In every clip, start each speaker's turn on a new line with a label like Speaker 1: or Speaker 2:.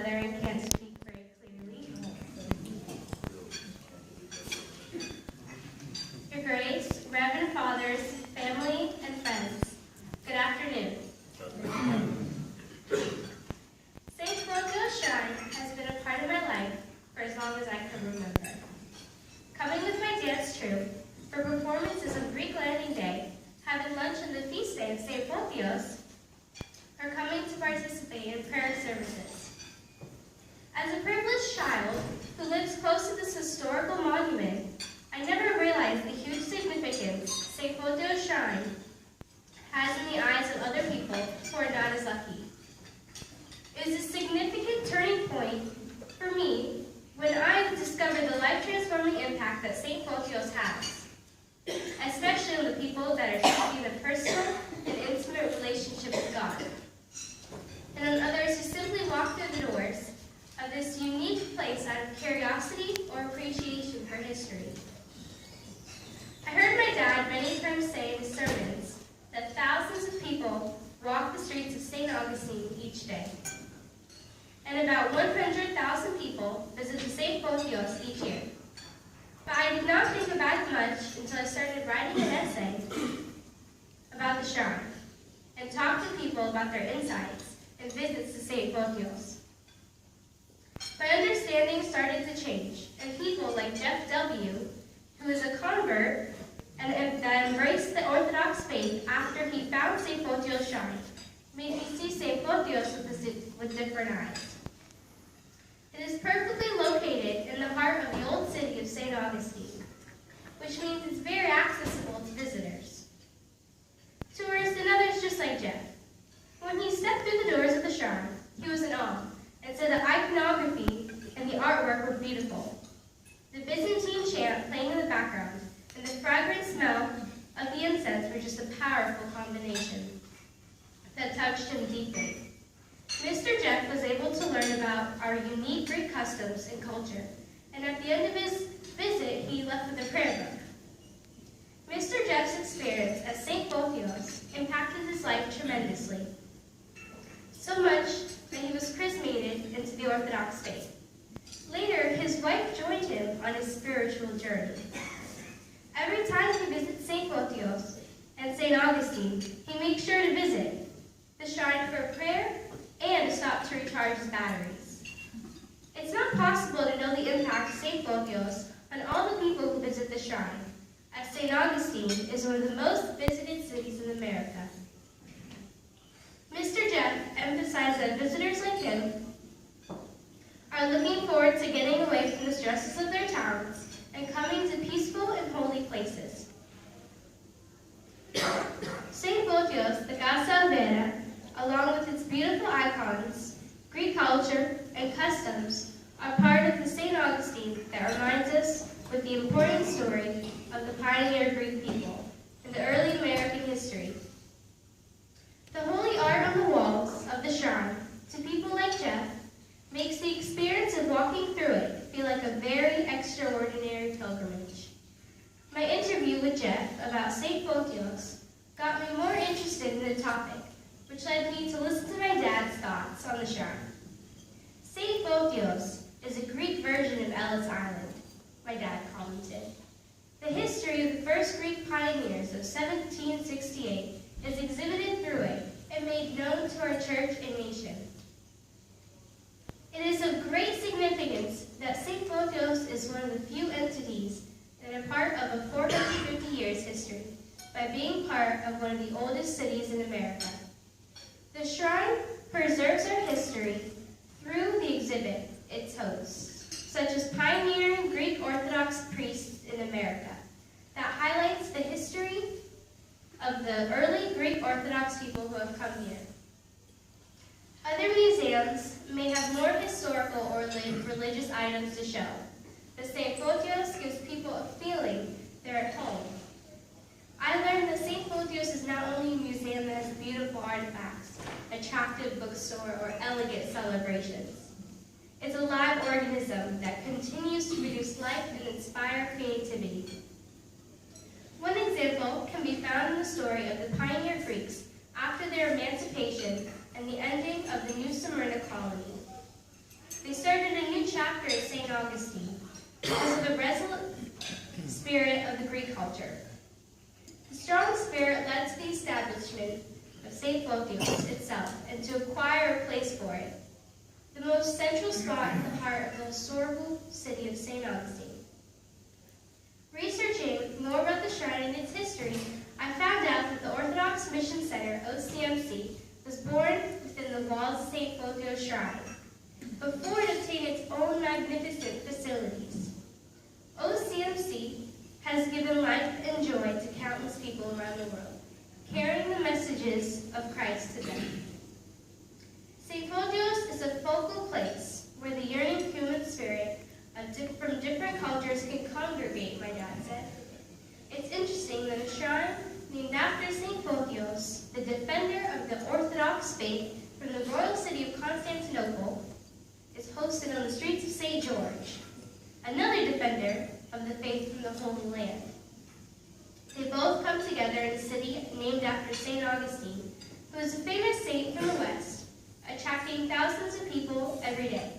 Speaker 1: mother and can't speak very clearly. Your Grace, Reverend Fathers, family, and friends, good afternoon. St. Photios Shrine has been a part of my life for as long as I can remember. Coming with my dance troupe for performances of Greek Landing Day, having lunch on the feast day of St. Photios, or coming to participate in prayer services. As a privileged child who lives close to this historical monument, I never realized the huge significance St. Photios Shrine has in the eyes of other people who are not as lucky. It was a significant turning point for me when I discovered the life-transforming impact that St. Photios has, especially on the people that are seeking a personal and intimate relationship with God, and on others who simply walk through the doors of this unique place out of curiosity or appreciation for history. I heard my dad many times say in his sermons that thousands of people walk the streets of St. Augustine each day, and about 100,000 people visit the St. Photios each year. But I did not think about it much until I started writing an essay about the shrine and talked to people about their insights and visits to St. Photios. My understanding started to change, and people like Jeff W., who is a convert and that embraced the Orthodox faith after he found St. Photios Shrine, made me see St. Photios with different eyes. It is perfectly located in the heart of the old city of St. Augustine, which means it's very accessible to visitors, tourists, and others just like Jeff. When he stepped through the doors of the shrine, he was in awe and said the iconography and the artwork were beautiful. The Byzantine chant playing in the background and the fragrant smell of the incense were just a powerful combination that touched him deeply. Mr. Jeff was able to learn about our unique Greek customs and culture, and at the end of his visit, he left with a prayer book. Mr. Jeff's experience at St. Photios impacted his life tremendously, so much that he was chrismated into the Orthodox faith. Later, his wife joined him on his spiritual journey. Every time he visits St. Photios and St. Augustine, he makes sure to visit the shrine for prayer and to stop to recharge his batteries. It's not possible to know the impact of St. Photios on all the people who visit the shrine, as St. Augustine is one of the most visited cities in America. Mr. Jeff emphasized that visitors like him are looking forward to getting away from the stresses of their towns and coming to peaceful and holy places. St. Photios, the Casa Alvera, along with its beautiful icons, Greek culture, and customs, are part of the St. Augustine that reminds us with the important story of the pioneer Greek people in the early American history. The holy art on the walls of the shrine, to people like Jeff, makes the experience of walking through it feel like a very extraordinary pilgrimage. My interview with Jeff about St. Photios got me more interested in the topic, which led me to listen to my dad's thoughts on the shrine. St. Photios is a Greek version of Ellis Island, my dad commented. The history of the first Greek pioneers of 1768 is exhibited through it and made known to our church and nation. It is of great significance that St. Photios is one of the few entities that are part of a 450 years history by being part of one of the oldest cities in America. The shrine preserves our history through the exhibit it hosts, such as pioneering Greek Orthodox priests in America, that highlights the history of the early Greek Orthodox people who have come here. Other museums may have more historical or religious items to show, but St. Photios gives people a feeling they're at home. I learned that St. Photios is not only a museum that has beautiful artifacts, attractive bookstore, or elegant celebrations. It's a live organism that continues to produce life and inspire creativity. One example can be found in the story of the pioneer Greeks after their emancipation and the ending of the New Smyrna colony. they started a new chapter at St. Augustine because of the resolute spirit of the Greek culture. The strong spirit led to the establishment of St. Photios itself and to acquire a place for it, the most central spot in the heart of the historical city of St. Augustine. Researching more about the shrine and its history, I found out that the Orthodox Mission Center, OCMC, was born within the walls of St. Photios Shrine, before it obtained its own magnificent facilities. OCMC has given life and joy to countless people around the world, carrying the messages of Christ to them. St. Photios is a focal place where the yearning human spirit from different cultures can congregate, my dad said. It's interesting that a shrine named after St. Photios, the defender of the Orthodox faith from the royal city of Constantinople, is hosted on the streets of St. George, another defender of the faith from the Holy Land. They both come together in a city named after St. Augustine, who is a famous saint from the West, attracting thousands of people every day.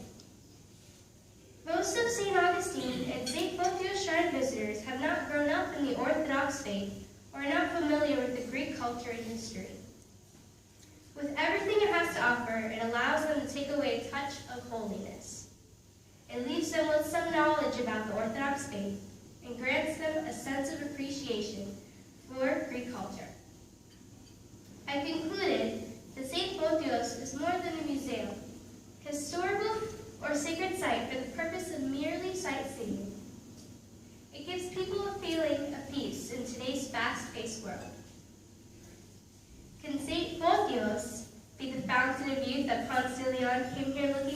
Speaker 1: Most of St. Augustine and St. Photios Shrine visitors have not grown up in the Orthodox faith or are not familiar with the Greek culture and history. With everything it has to offer, it allows them to take away a touch of holiness. It leaves them with some knowledge about the Orthodox faith and grants them a sense of appreciation for Greek culture. I concluded that St. Photios is more than a museum, historical or sacred site for the purpose of merely sightseeing. It gives people a feeling of peace in today's fast-paced world. Can St. Photios be the fountain of youth that Ponce de Leon came here looking